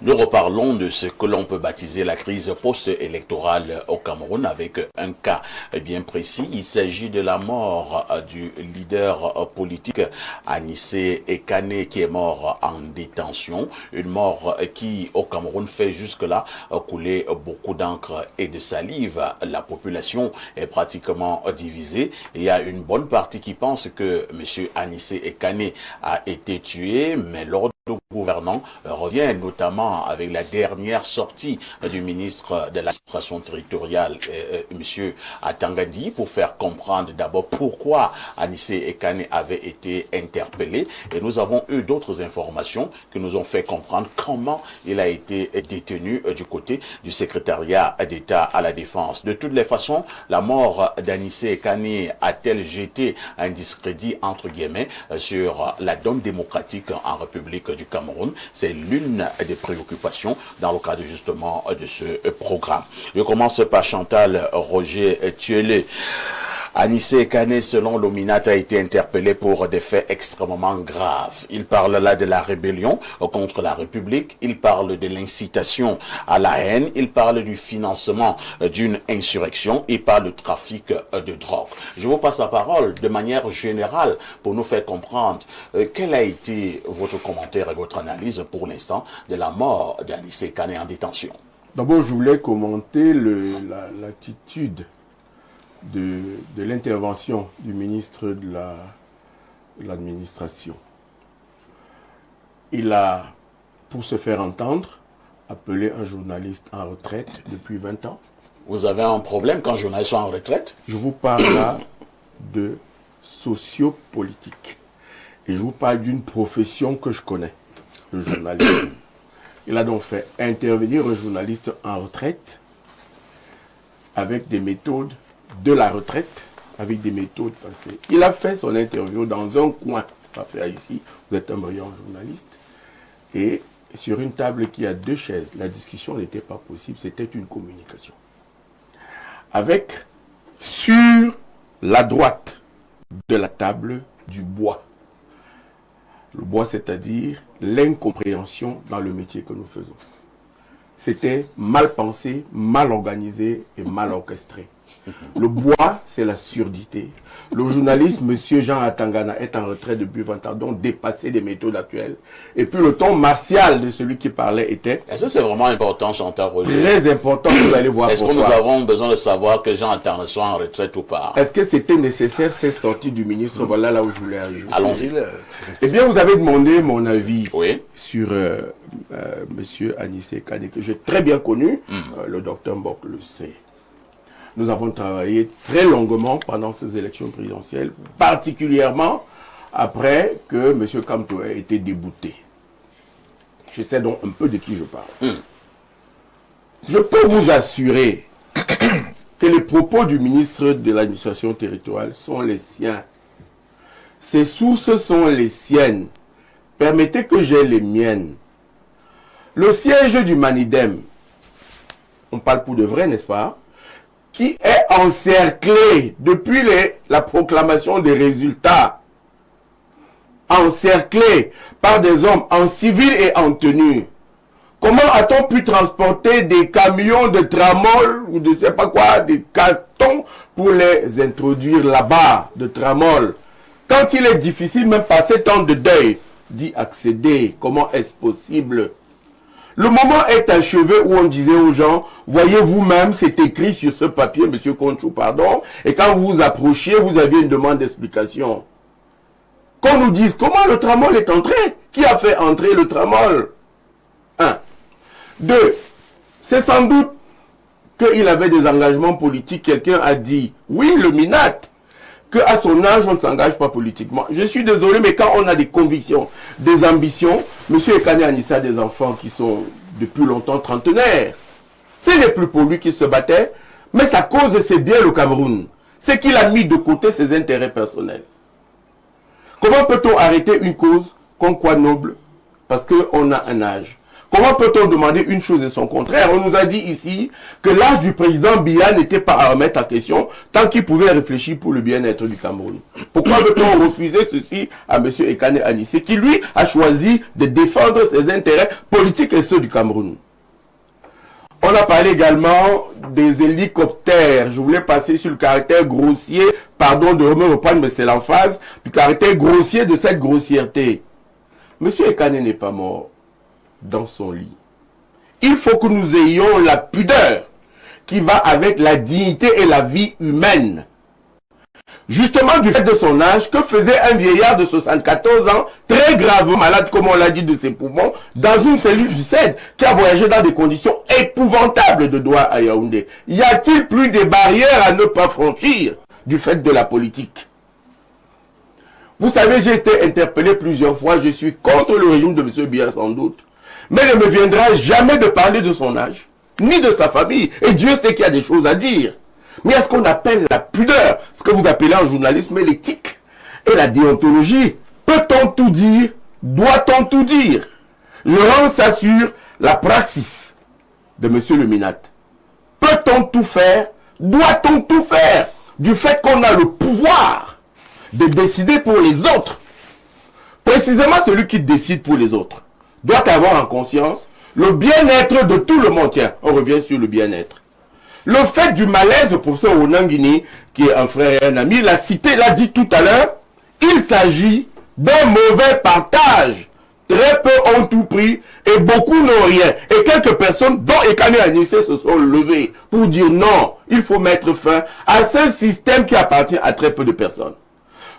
Nous reparlons de ce que l'on peut baptiser la crise post-électorale au Cameroun avec un cas bien précis. Il s'agit de la mort du leader politique Anissé Ekane qui est mort en détention. Une mort qui au Cameroun fait jusque-là couler beaucoup d'encre et de salive. La population est pratiquement divisée. Il y a une bonne partie qui pense que M. Anissé Ekane a été tué, mais l'ordre gouvernant revient notamment avec la dernière sortie du ministre de l'administration territoriale, M. Atangadi, pour faire comprendre d'abord pourquoi Anissé Ekane avait été interpellé. Et nous avons eu d'autres informations qui nous ont fait comprendre comment il a été détenu du côté du secrétariat d'État à la Défense. De toutes les façons, la mort d'Anissé Ekane a-t-elle jeté un discrédit, entre guillemets, sur la donne démocratique en République du Cameroun? C'est l'une des préoccupations dans le cadre justement de ce programme. Je commence par Chantal Roger Thielé. Anissé Ekane, selon l'Ominat, a été interpellé pour des faits extrêmement graves. Il parle là de la rébellion contre la République, il parle de l'incitation à la haine, il parle du financement d'une insurrection, il parle de trafic de drogue. Je vous passe la parole de manière générale pour nous faire comprendre quel a été votre commentaire et votre analyse pour l'instant de la mort d'Anissé Ekane en détention. D'abord, je voulais commenter l'attitude de l'intervention du ministre de l'administration. Il a, pour se faire entendre, appelé un journaliste en retraite depuis 20 ans. Vous avez un problème quand un journaliste est en retraite? Je vous parle là de sociopolitique. Et je vous parle d'une profession que je connais, le journalisme. Il a donc fait intervenir un journaliste en retraite avec des méthodes de la retraite, avec des méthodes passées. Il a fait son interview dans un coin, pas faire ici, vous êtes un brillant journaliste, et sur une table qui a 2 chaises. La discussion n'était pas possible, c'était une communication. Avec, sur la droite de la table, du bois. Le bois, c'est-à-dire l'incompréhension dans le métier que nous faisons. C'était mal pensé, mal organisé et mal orchestré. Le bois, c'est la surdité. Le journaliste, M. Jean Atangana, est en retraite depuis 20 ans, donc dépassé des méthodes actuelles. Et puis le ton martial de celui qui parlait était... Est-ce que c'est vraiment important, Chantal Roger? Très important, vous allez voir. Est-ce que nous avons besoin de savoir que Jean Atangana soit en retraite ou pas? Est-ce que c'était nécessaire, ces sorties du ministre? Voilà là où je voulais arriver. Allons-y. Eh bien, vous avez demandé mon avis sur M. Anissé Ekane, que j'ai très bien connu. Le docteur Mbok le sait. Nous avons travaillé très longuement pendant ces élections présidentielles, particulièrement après que M. Kamto ait été débouté. Je sais donc un peu de qui je parle. Je peux vous assurer que les propos du ministre de l'administration territoriale sont les siens. Ses sources sont les siennes. Permettez que j'aie les miennes. Le siège du Manidem, on parle pour de vrai, n'est-ce pas, qui est encerclé depuis la proclamation des résultats, encerclé par des hommes en civil et en tenue. Comment a-t-on pu transporter des camions de tramol ou de je sais pas quoi, des cartons pour les introduire là-bas de tramol? Quand il est difficile, même par ces temps de deuil, d'y accéder, comment est-ce possible? Le moment est achevé où on disait aux gens, voyez vous-même, c'est écrit sur ce papier, monsieur Conchou, pardon, et quand vous vous approchiez, vous aviez une demande d'explication. Qu'on nous dise comment le tramol est entré, qui a fait entrer le tramol? 1. 2. C'est sans doute qu'il avait des engagements politiques. Quelqu'un a dit, oui, le Minat, qu'à son âge, on ne s'engage pas politiquement. Je suis désolé, mais quand on a des convictions, des ambitions, M. Ekane Anissé a des enfants qui sont depuis longtemps trentenaires. Ce n'est plus pour lui qu'il se battait, mais sa cause, c'est bien le Cameroun. C'est qu'il a mis de côté ses intérêts personnels. Comment peut-on arrêter une cause qu'on croit noble parce qu'on a un âge? Comment peut-on demander une chose et son contraire? On nous a dit ici que l'âge du président Biya n'était pas à remettre en question tant qu'il pouvait réfléchir pour le bien-être du Cameroun. Pourquoi veut-on refuser ceci à M. Ekane Anissé, qui lui a choisi de défendre ses intérêts politiques et ceux du Cameroun? On a parlé également des hélicoptères. Je voulais passer sur le caractère grossier, pardon de me reprendre, mais c'est l'emphase, du caractère grossier de cette grossièreté. M. Ekane n'est pas mort dans son lit. Il faut que nous ayons la pudeur qui va avec la dignité et la vie humaine. Justement, du fait de son âge, que faisait un vieillard de 74 ans, très gravement malade, comme on l'a dit, de ses poumons, dans une cellule du CED, qui a voyagé dans des conditions épouvantables de Douala à Yaoundé? Y a-t-il plus de barrières à ne pas franchir du fait de la politique? Vous savez, j'ai été interpellé plusieurs fois, je suis contre le régime de M. Biya sans doute. Mais il ne me viendra jamais de parler de son âge, ni de sa famille. Et Dieu sait qu'il y a des choses à dire. Mais à ce qu'on appelle la pudeur, ce que vous appelez en journalisme l'éthique et la déontologie, peut-on tout dire? Doit-on tout dire? Je rends ça sur la praxis de M. le Minat. Peut-on tout faire? Doit-on tout faire? Du fait qu'on a le pouvoir de décider pour les autres. Précisément celui qui décide pour les autres doit avoir en conscience le bien-être de tout le monde. Tiens, on revient sur le bien-être. Le fait du malaise, le professeur Onangini, qui est un frère et un ami, l'a cité, l'a dit tout à l'heure, il s'agit d'un mauvais partage. Très peu ont tout pris et beaucoup n'ont rien. Et quelques personnes, dont Ekane Anissé, se sont levées pour dire non, il faut mettre fin à ce système qui appartient à très peu de personnes.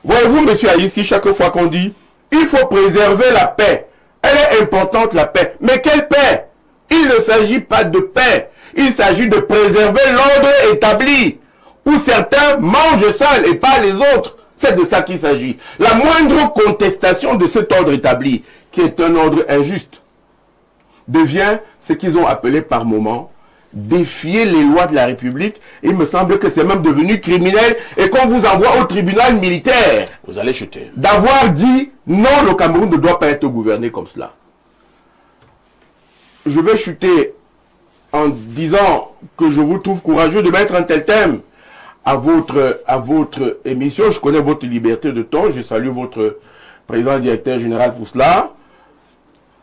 Voyez-vous, monsieur Aïssi, chaque fois qu'on dit, il faut préserver la paix. Elle est importante, la paix. Mais quelle paix? Il ne s'agit pas de paix. Il s'agit de préserver l'ordre établi, où certains mangent seuls et pas les autres. C'est de ça qu'il s'agit. La moindre contestation de cet ordre établi, qui est un ordre injuste, devient ce qu'ils ont appelé par moments défier les lois de la République. Il me semble que c'est même devenu criminel et qu'on vous envoie au tribunal militaire. Vous allez chuter. D'avoir dit non, le Cameroun ne doit pas être gouverné comme cela. Je vais chuter en disant que je vous trouve courageux de mettre un tel thème à votre émission. Je connais votre liberté de ton. Je salue votre président directeur général pour cela.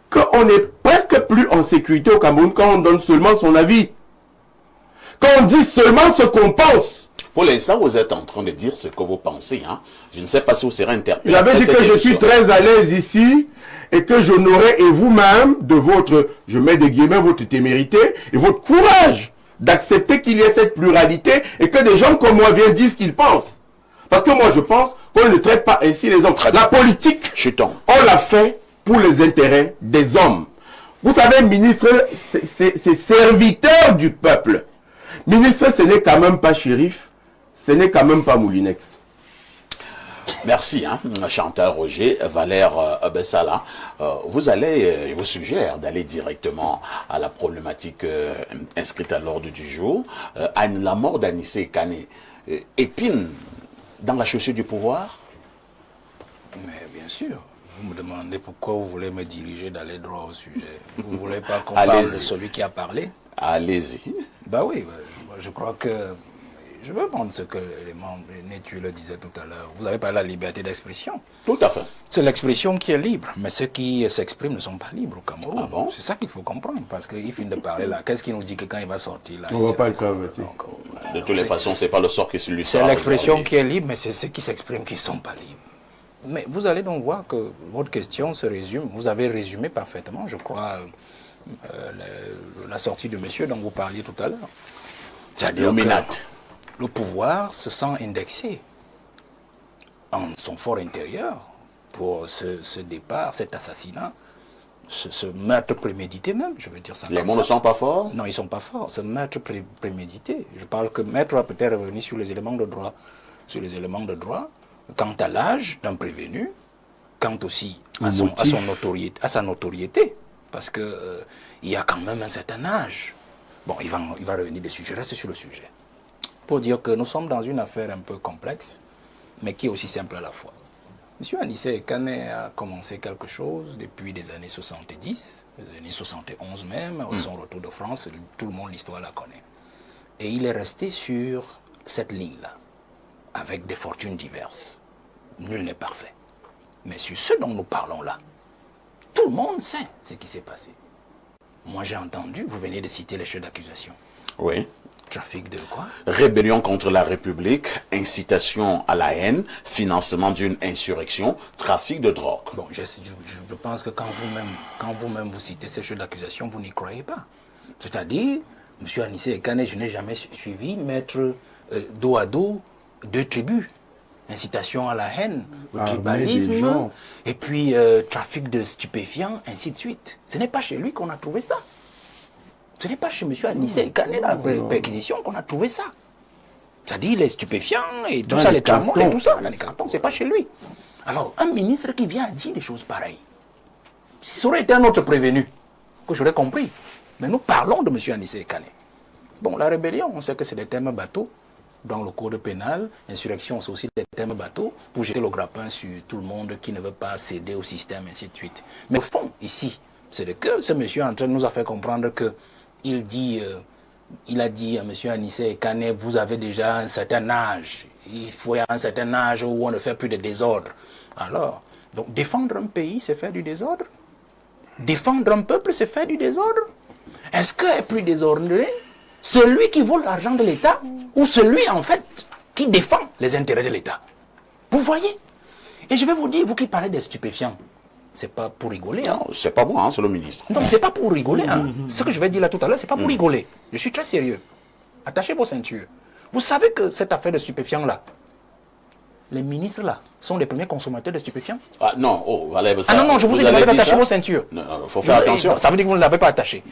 Qu'on n'est presque plus en sécurité au Cameroun quand on donne seulement son avis. Quand on dit seulement ce qu'on pense. Pour l'instant, vous êtes en train de dire ce que vous pensez. Hein? Je ne sais pas si vous serez interpellé. J'avais dit que je suis très à l'aise ici et que j'honorais, et vous-même, de votre, je mets des guillemets, votre témérité et votre courage d'accepter qu'il y ait cette pluralité et que des gens comme moi viennent dire ce qu'ils pensent. Parce que moi, je pense qu'on ne traite pas ainsi les hommes. La politique, on l'a fait pour les intérêts des hommes. Vous savez, ministre, c'est serviteur du peuple. Ministre, ce n'est quand même pas shérif, ce n'est quand même pas Moulinex. Merci, hein, Chantal Roger, Valère Bessala. Je vous suggère d'aller directement à la problématique inscrite à l'ordre du jour. La mort d'Anissé Ekane épine dans la chaussure du pouvoir? Mais bien sûr. Vous me demandez pourquoi vous voulez me diriger d'aller droit au sujet. Vous ne voulez pas qu'on parle de celui qui a parlé? Allez-y. Ben oui, je crois que... Je veux prendre ce que les membres, Nétu le disait tout à l'heure. Vous avez parlé de la liberté d'expression. Tout à fait. C'est l'expression qui est libre. Mais ceux qui s'expriment ne sont pas libres au Cameroun. Ah bon? C'est ça qu'il faut comprendre. Parce qu'il finit de parler là. Qu'est-ce qu'il nous dit que quand il va sortir là? On ne va pas le convertir. De toutes les façons, ce n'est pas le sort qui lui sera. C'est l'expression qui est libre, mais c'est ceux qui s'expriment qui ne sont pas libres. Mais vous allez donc voir que votre question se résume. Vous avez résumé parfaitement, je crois, la sortie de monsieur dont vous parliez tout à l'heure. C'est-à-dire que le pouvoir se sent indexé en son fort intérieur pour ce départ, cet assassinat, ce meurtre prémédité même, je veux dire ça. Les mots ne sont pas forts? Non, ils ne sont pas forts. Ce meurtre prémédité. Je parle que maître va peut-être revenir sur les éléments de droit. Sur les éléments de droit, quant à l'âge d'un prévenu, quant aussi à sa notoriété, parce que il y a quand même un certain âge. Bon, il va revenir dessus. Je reste sur le sujet. Pour dire que nous sommes dans une affaire un peu complexe, mais qui est aussi simple à la fois. M. Anissé Kane a commencé quelque chose depuis les années 70, les années 71 même, son retour de France, tout le monde, l'histoire la connaît. Et il est resté sur cette ligne-là, avec des fortunes diverses. Nul n'est parfait. Mais sur ce dont nous parlons là, tout le monde sait ce qui s'est passé. Moi j'ai entendu, vous venez de citer les chefs d'accusation. Oui. Trafic de quoi? Rébellion contre la République, incitation à la haine, financement d'une insurrection, trafic de drogue. Bon, je pense que quand vous-même vous citez ces chefs d'accusation, vous n'y croyez pas. C'est-à-dire, M. Anissé Kane, je n'ai jamais suivi mettre dos à dos deux tribus. Incitation à la haine, au tribalisme, et puis trafic de stupéfiants, ainsi de suite. Ce n'est pas chez lui qu'on a trouvé ça. Ce n'est pas chez M. Anissé Kane, la perquisition, qu'on a trouvé ça. C'est-à-dire les stupéfiants et tout ça, les tramons et tout ça, dans les cartons, c'est pas chez lui. Alors, un ministre qui vient dire des choses pareilles, si ça aurait été un autre prévenu, que j'aurais compris. Mais nous parlons de M. Anissé Kane. Bon, la rébellion, on sait que c'est des termes bateaux. Dans le code pénal, insurrection, c'est aussi des termes bateaux pour jeter le grappin sur tout le monde qui ne veut pas céder au système, ainsi de suite. Mais au fond, ici, c'est que ce monsieur en train de nous a fait comprendre que il a dit à M. Anissé Kane, vous avez déjà un certain âge. Il faut y avoir un certain âge où on ne fait plus de désordre. Alors, donc défendre un pays, c'est faire du désordre? Défendre un peuple, c'est faire du désordre? Est-ce qu'être plus désordonné, celui qui vole l'argent de l'État ou celui, en fait, qui défend les intérêts de l'État? Vous voyez? Et je vais vous dire, vous qui parlez des stupéfiants, c'est pas pour rigoler. Hein. Non, c'est pas moi, hein, c'est le ministre. Non, c'est pas pour rigoler. Hein. Ce que je vais dire là tout à l'heure, c'est pas pour rigoler. Je suis très sérieux. Attachez vos ceintures. Vous savez que cette affaire de stupéfiants là, les ministres là, sont les premiers consommateurs de stupéfiants? Ah non, non, je vous ai demandé d'attacher vos ceintures. Il faut faire attention. Ça veut dire que vous ne l'avez pas attaché.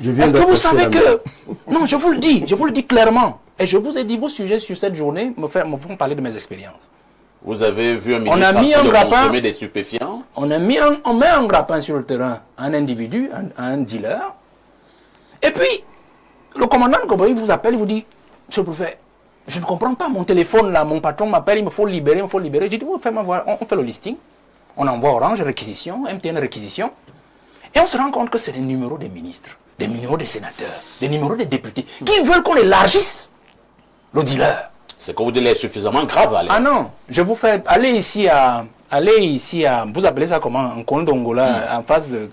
Est-ce que vous savez que... Non, je vous le dis clairement. Et je vous ai dit, vos sujets sur cette journée me font parler de mes expériences. Vous avez vu un ministre en train de consommer des stupéfiants? On met un grappin sur le terrain à un individu, à un dealer. Et puis, le commandant de compagnie vous appelle, il vous dit, monsieur le préfet, je ne comprends pas, mon téléphone là, mon patron m'appelle, il me faut libérer. J'ai dit, on fait le listing, on envoie Orange, réquisition, MTN, réquisition. Et on se rend compte que c'est les numéros des ministres, des numéros des sénateurs, des numéros des députés, qui veulent qu'on élargisse le dealer. C'est que vous dites suffisamment grave. Allez. Ah non, je vous fais aller ici à, vous appelez ça comment, en Kondongola, en face de,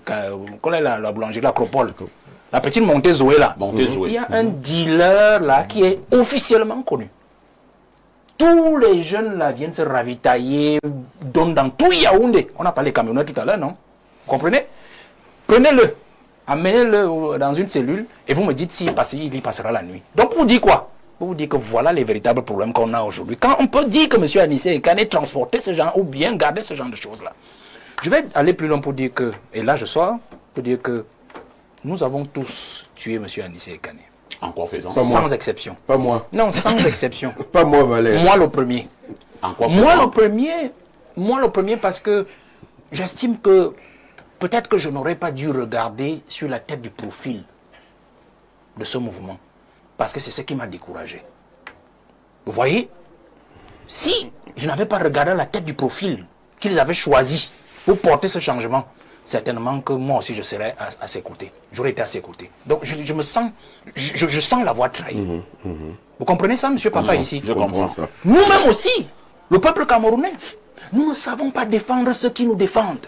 la boulangerie, l'Acropole. La petite montée Zoé là. Il y a un dealer là qui est officiellement connu. Tous les jeunes là viennent se ravitailler, donnent dans tout Yaoundé. On a parlé des camionneurs tout à l'heure, non? Vous comprenez? Prenez-le, amenez-le dans une cellule et vous me dites s'il y passera la nuit. Donc vous dites quoi? Vous dites que voilà les véritables problèmes qu'on a aujourd'hui. Quand on peut dire que M. Anissé Kane transporter ce genre ou bien garder ce genre de choses là. Je vais aller plus loin pour dire que, et là je sors, pour dire que nous avons tous tué M. Anissé Kane. En quoi faisant? Sans exception. Pas moi. Non, sans exception. Pas moi, Valère. Moi le premier. En quoi faisant? Moi le premier parce que j'estime que peut-être que je n'aurais pas dû regarder sur la tête du profil de ce mouvement. Parce que c'est ce qui m'a découragé. Vous voyez? Si je n'avais pas regardé la tête du profil qu'ils avaient choisi pour porter ce changement, certainement que moi aussi je serais à ses côtés. J'aurais été à ses côtés. Donc je me sens, je sens la voix trahie. Vous comprenez ça, monsieur Papa, ici? Je comprends ça. Nous-mêmes aussi, le peuple camerounais, nous ne savons pas défendre ceux qui nous défendent.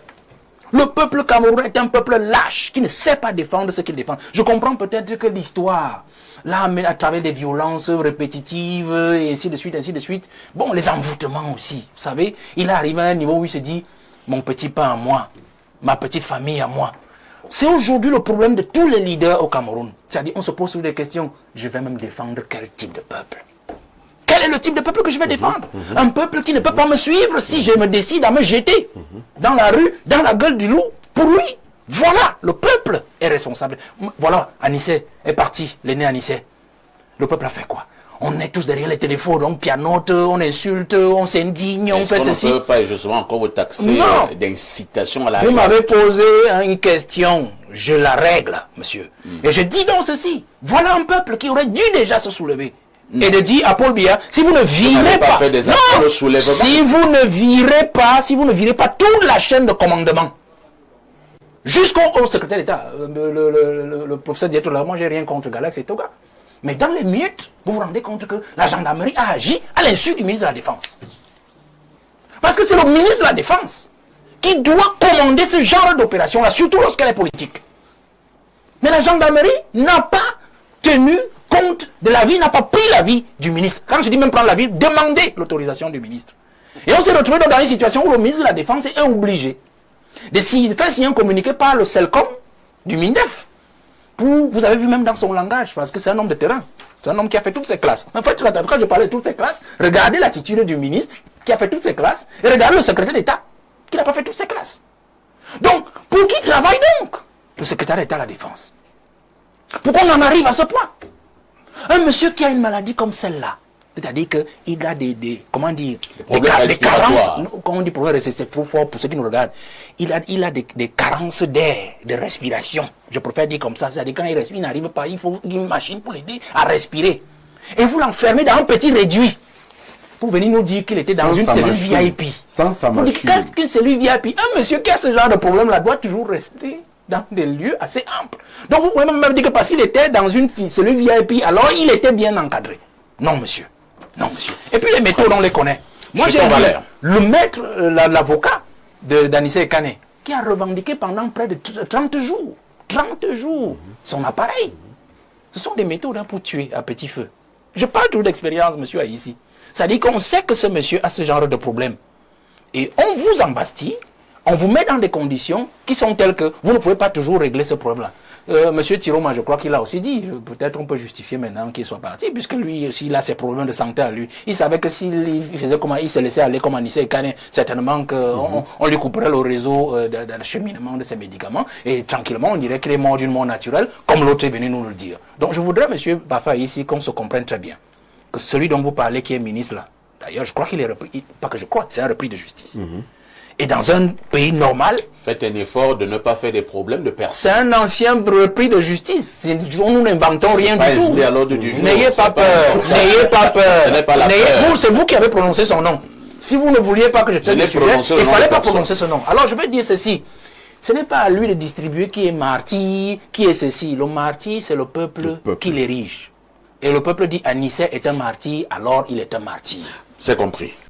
Le peuple camerounais est un peuple lâche qui ne sait pas défendre ce qu'il défend. Je comprends peut-être que l'histoire, là, à travers des violences répétitives, et ainsi de suite, ainsi de suite. Bon, les envoûtements aussi, vous savez. Il arrive à un niveau où il se dit, mon petit pain à moi, ma petite famille à moi. C'est aujourd'hui le problème de tous les leaders au Cameroun. C'est-à-dire, on se pose sur des questions. Je vais même défendre quel type de peuple? Quel est le type de peuple que je vais défendre? Un peuple qui ne peut pas me suivre si je me décide à me jeter dans la rue, dans la gueule du loup, pour lui. Voilà, le peuple est responsable. Voilà, Anissé est parti, l'aîné Anissé. Le peuple a fait quoi? On est tous derrière les téléphones, on pianote, on insulte, on s'indigne, on fait ceci. Est-ce qu'on ne peut pas justement encore vous taxer d'incitation à la... Vous m'avez posé une question, je la règle, monsieur. Et je dis donc ceci, voilà un peuple qui aurait dû déjà se soulever. et de dire à Paul Biya, si vous ne virez pas, si vous ne virez pas toute la chaîne de commandement, jusqu'au secrétaire d'État, le professeur Diato, là, moi j'ai rien contre Galax et Toga. Mais dans les minutes, vous vous rendez compte que la gendarmerie a agi à l'insu du ministre de la Défense. Parce que c'est le ministre de la Défense qui doit commander ce genre d'opération-là, surtout lorsqu'elle est politique. Mais la gendarmerie n'a pas tenu compte de l'avis, n'a pas pris l'avis du ministre. Quand je dis même prendre l'avis, demander l'autorisation du ministre. Et on s'est retrouvé dans une situation où le ministre de la Défense est obligé de faire signer un communiqué par le CELCOM du MINDEF. Vous avez vu même dans son langage, parce que c'est un homme de terrain. C'est un homme qui a fait toutes ses classes. En fait, quand je parlais de toutes ses classes, regardez l'attitude du ministre qui a fait toutes ses classes, et regardez le secrétaire d'État qui n'a pas fait toutes ses classes. Donc, pour qui travaille donc le secrétaire d'État à la Défense? Pourquoi on en arrive à ce point? Un monsieur qui a une maladie comme celle-là, c'est-à-dire qu'il a des carences, quand on dit problème, c'est trop fort pour ceux qui nous regardent. Il a des carences d'air, de respiration. Je préfère dire comme ça, c'est-à-dire quand il respire, il n'arrive pas, il faut une machine pour l'aider à respirer. Et vous l'enfermez dans un petit réduit pour venir nous dire qu'il était dans une cellule VIP. Sans sa machine. Qu'est-ce qu'une cellule VIP? Un monsieur qui a ce genre de problème-là doit toujours rester dans des lieux assez amples. Donc vous pouvez même dire que parce qu'il était dans une cellule VIP, alors il était bien encadré. Non, monsieur. Non, monsieur. Et puis les méthodes, on les connaît. Moi, j'ai le maître, l'avocat d'Anissé Kane, qui a revendiqué pendant près de 30 jours, son appareil. Ce sont des méthodes pour tuer à petit feu. Je parle toujours d'expérience, monsieur, ici. C'est-à-dire qu'on sait que ce monsieur a ce genre de problème. Et on vous embastille, on vous met dans des conditions qui sont telles que vous ne pouvez pas toujours régler ce problème-là. Monsieur Tiroma, je crois qu'il a aussi dit, peut-être on peut justifier maintenant qu'il soit parti, puisque lui, s'il a ses problèmes de santé à lui, il savait que s'il faisait comment il se laissait aller comme Anissé Kane, certainement qu'on lui couperait le réseau d'acheminement de ses médicaments, et tranquillement on dirait qu'il est mort d'une mort naturelle, comme l'autre est venu nous le dire. Donc je voudrais, monsieur Bafa, ici, qu'on se comprenne très bien, que celui dont vous parlez qui est ministre là, d'ailleurs je crois qu'il est repris, pas que je crois, c'est un repris de justice. Et dans un pays normal... Faites un effort de ne pas faire des problèmes de personne. C'est un ancien repris de justice. Nous n'inventons rien du tout. N'ayez pas peur. N'ayez pas peur. Ce n'est pas la peur. C'est vous qui avez prononcé son nom. Si vous ne vouliez pas que je traite le sujet, il ne fallait pas prononcer ce nom. Alors je vais dire ceci. Ce n'est pas à lui de distribuer qui est martyr, qui est ceci. Le martyr, c'est le peuple qui l'érige. Et le peuple dit Anissé est un martyr, alors il est un martyr. C'est compris.